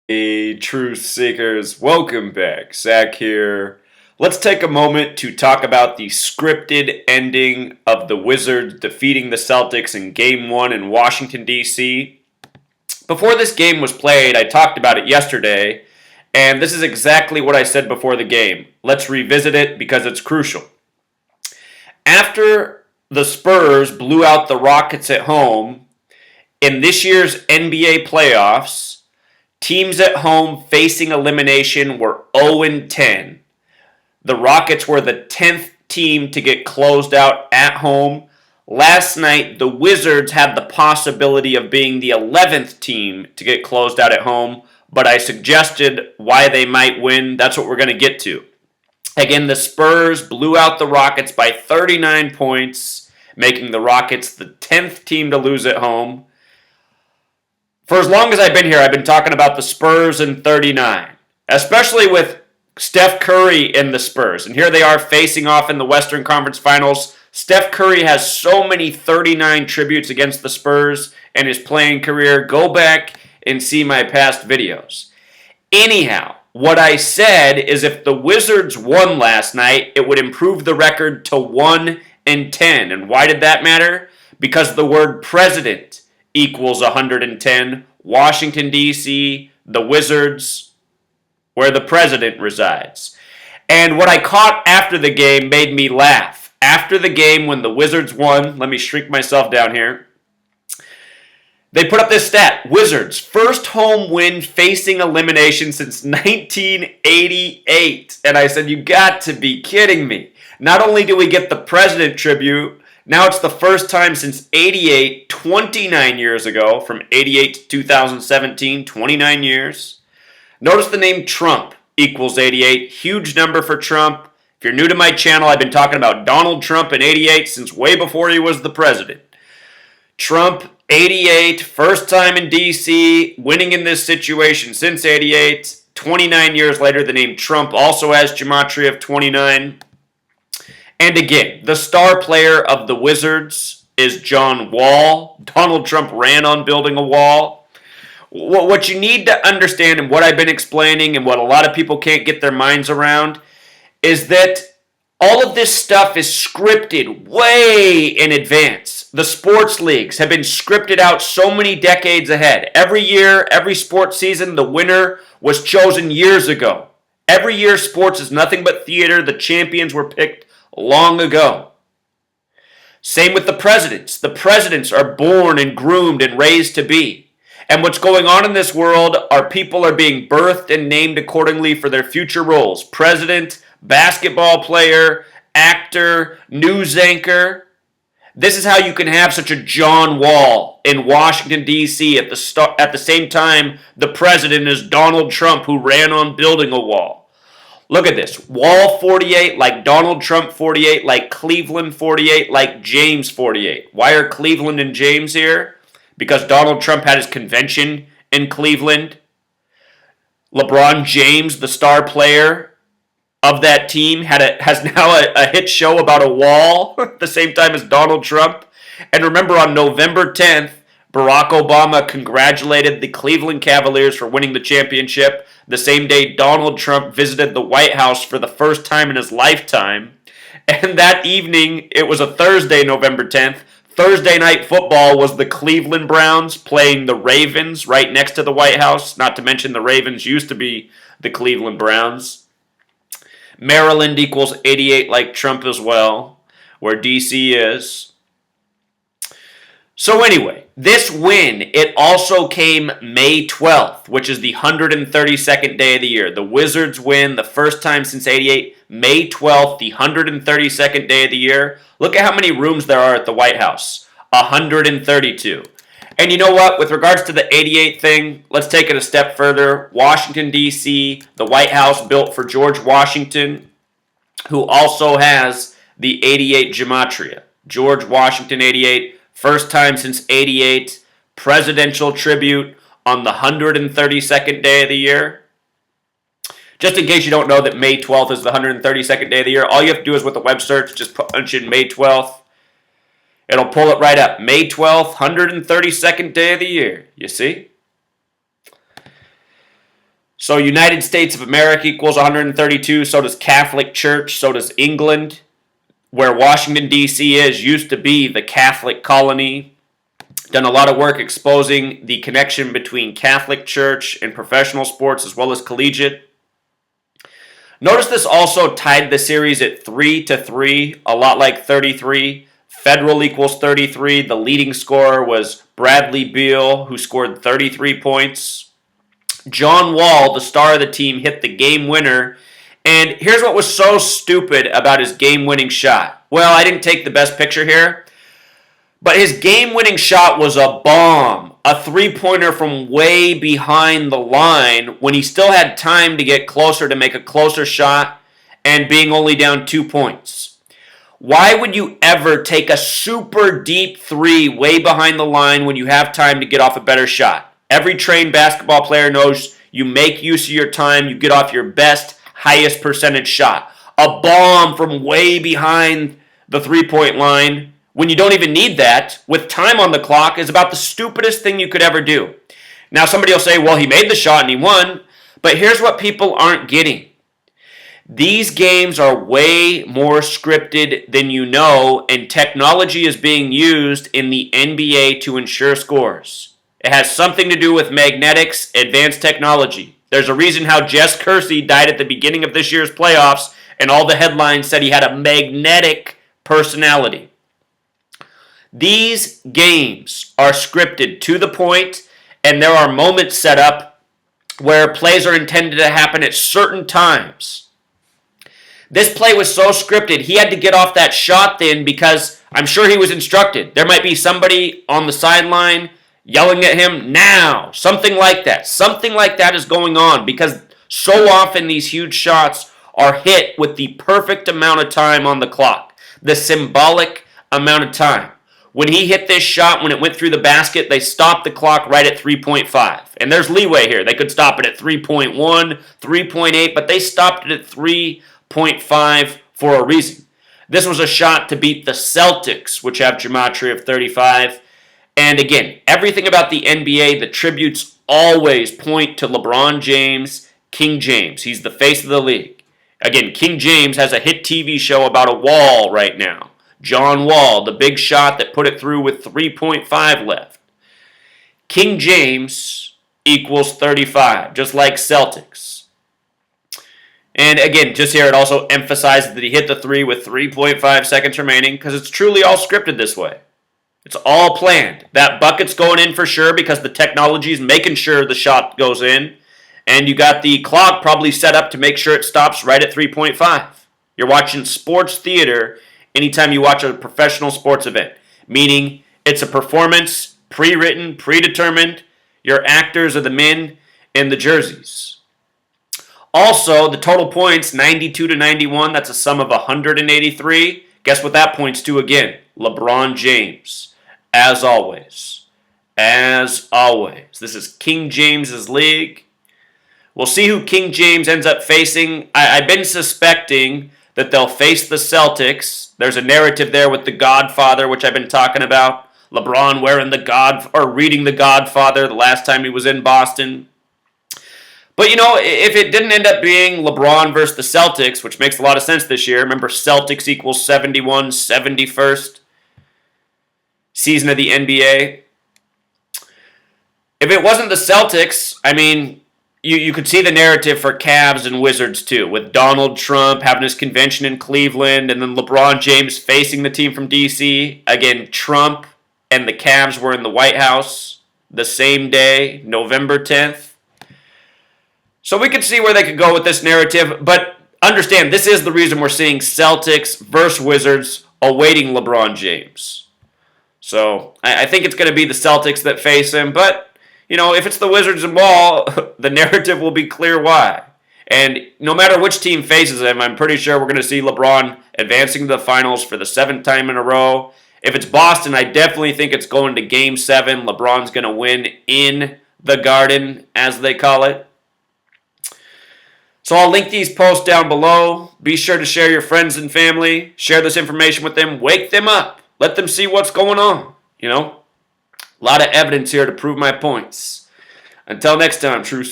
Hey, truth seekers, welcome back. Zach here. Let's take a moment to talk about the scripted ending of the Wizards defeating the Celtics in Game 1 in Washington, D.C. Before this game was played, I talked about it yesterday, and this is exactly what I said before the game. Let's revisit it because it's crucial. After the Spurs blew out the Rockets at home in this year's NBA playoffs, teams at home facing elimination were 0-10. The Rockets were the 10th team to get closed out at home. Last night, the Wizards had the possibility of being the 11th team to get closed out at home, but I suggested why they might win. That's what we're going to get to. Again, the Spurs blew out the Rockets by 39 points, making the Rockets the 10th team to lose at home. For as long as I've been here, I've been talking about the Spurs in 39, especially with Steph Curry in the Spurs. And here they are facing off in the Western Conference Finals. Steph Curry has so many 39 tributes against the Spurs in his playing career. Go back and see my past videos. Anyhow, what I said is if the Wizards won last night, it would improve the record to 1-10. And why did that matter? Because the word president equals 110. Washington, D.C., the Wizards, where the president resides. And what I caught after the game made me laugh. After the game, when the Wizards won, let me shrink myself down here, they put up this stat. Wizards, first home win facing elimination since 1988. And I said, you got to be kidding me. Not only do we get the president tribute, now it's the first time since 88, 29 years ago, from 88 to 2017, 29 years. Notice the name Trump equals 88. Huge number for Trump. If you're new to my channel, I've been talking about Donald Trump in 88 since way before he was the president. Trump, 88, first time in D.C., winning in this situation since 88. 29 years later, the name Trump also has gematria of 29. And again, the star player of the Wizards is John Wall. Donald Trump ran on building a wall. What you need to understand, and what I've been explaining, and what a lot of people can't get their minds around, is that all of this stuff is scripted way in advance. The sports leagues have been scripted out so many decades ahead. Every year, every sports season, the winner was chosen years ago. Every year, sports is nothing but theater. The champions were picked long ago. Same with the presidents. The presidents are born and groomed and raised to be. And what's going on in this world are people are being birthed and named accordingly for their future roles. President, basketball player, actor, news anchor. This is how you can have such a John Wall in Washington, D.C. at the same time the president is Donald Trump, who ran on building a wall. Look at this. Wall 48, like Donald Trump 48, like Cleveland 48, like James 48. Why are Cleveland and James here? Because Donald Trump had his convention in Cleveland. LeBron James, the star player of that team, has now a hit show about a wall at the same time as Donald Trump. And remember, on November 10th, Barack Obama congratulated the Cleveland Cavaliers for winning the championship. The same day Donald Trump visited the White House for the first time in his lifetime. And that evening, it was a Thursday, November 10th. Thursday night football was the Cleveland Browns playing the Ravens right next to the White House. Not to mention the Ravens used to be the Cleveland Browns. Maryland equals 88 like Trump as well, where D.C. is. So anyway, this win, it also came May 12th, which is the 132nd day of the year. The Wizards win the first time since 88, May 12th, the 132nd day of the year. Look at how many rooms there are at the White House, 132. And you know what? With regards to the 88 thing, let's take it a step further. Washington, D.C., the White House built for George Washington, who also has the 88 gematria. George Washington, 88. First time since 88, presidential tribute on the 132nd day of the year. Just in case you don't know that May 12th is the 132nd day of the year, all you have to do is with the web search, just punch in May 12th. It'll pull it right up. May 12th, 132nd day of the year. You see? So United States of America equals 132, so does Catholic Church, so does England. Where Washington, D.C. used to be the Catholic colony. Done a lot of work exposing the connection between Catholic Church and professional sports as well as collegiate. Notice this also tied the series at 3-3, a lot like 33. Federal equals 33. The leading scorer was Bradley Beal, who scored 33 points. John Wall, the star of the team, hit the game winner. And here's what was so stupid about his game-winning shot. Well, I didn't take the best picture here, but his game-winning shot was a bomb, a three-pointer from way behind the line when he still had time to get closer to make a closer shot and being only down 2 points. Why would you ever take a super deep three way behind the line when you have time to get off a better shot? Every trained basketball player knows you make use of your time, you get off your best, highest percentage shot. A bomb from way behind the three-point line when you don't even need that with time on the clock is about the stupidest thing you could ever do. Now somebody will say, well, he made the shot and he won, but here's what people aren't getting. These games are way more scripted than you know, and technology is being used in the NBA to ensure scores. It has something to do with magnetics, advanced technology. There's a reason how Jess Kersey died at the beginning of this year's playoffs, and all the headlines said he had a magnetic personality. These games are scripted to the point, and there are moments set up where plays are intended to happen at certain times. This play was so scripted, he had to get off that shot then because I'm sure he was instructed. There might be somebody on the sideline yelling at him now. Something like that. Something like that is going on because so often these huge shots are hit with the perfect amount of time on the clock. The symbolic amount of time. When he hit this shot, when it went through the basket, they stopped the clock right at 3.5. And there's leeway here. They could stop it at 3.1, 3.8, but they stopped it at 3.5 for a reason. This was a shot to beat the Celtics, which have gematria of 35. And again, everything about the NBA, the tributes always point to LeBron James, King James. He's the face of the league. Again, King James has a hit TV show about a wall right now. John Wall, the big shot that put it through with 3.5 left. King James equals 35, just like Celtics. And again, just here it also emphasizes that he hit the three with 3.5 seconds remaining because it's truly all scripted this way. It's all planned. That bucket's going in for sure because the technology is making sure the shot goes in. And you got the clock probably set up to make sure it stops right at 3.5. You're watching sports theater anytime you watch a professional sports event. Meaning it's a performance, pre-written, predetermined. Your actors are the men in the jerseys. Also, the total points, 92-91. That's a sum of 183. Guess what that points to again? LeBron James. As always. As always. This is King James's league. We'll see who King James ends up facing. I've been suspecting that they'll face the Celtics. There's a narrative there with The Godfather, which I've been talking about. LeBron wearing reading The Godfather the last time he was in Boston. But you know, if it didn't end up being LeBron versus the Celtics, which makes a lot of sense this year, remember Celtics equals 71, 71st season of the NBA. If it wasn't the Celtics, I mean, you could see the narrative for Cavs and Wizards too, with Donald Trump having his convention in Cleveland and then LeBron James facing the team from D.C. Again, Trump and the Cavs were in the White House the same day, November 10th. So we could see where they could go with this narrative, but understand, this is the reason we're seeing Celtics versus Wizards awaiting LeBron James. So I think it's going to be the Celtics that face him, but you know, if it's the Wizards and Wall, the narrative will be clear why. And no matter which team faces him, I'm pretty sure we're going to see LeBron advancing to the finals for the 7th time in a row. If it's Boston, I definitely think it's going to Game 7. LeBron's going to win in the Garden, as they call it. So I'll link these posts down below. Be sure to share your friends and family. Share this information with them. Wake them up. Let them see what's going on. You know, a lot of evidence here to prove my points. Until next time, True C.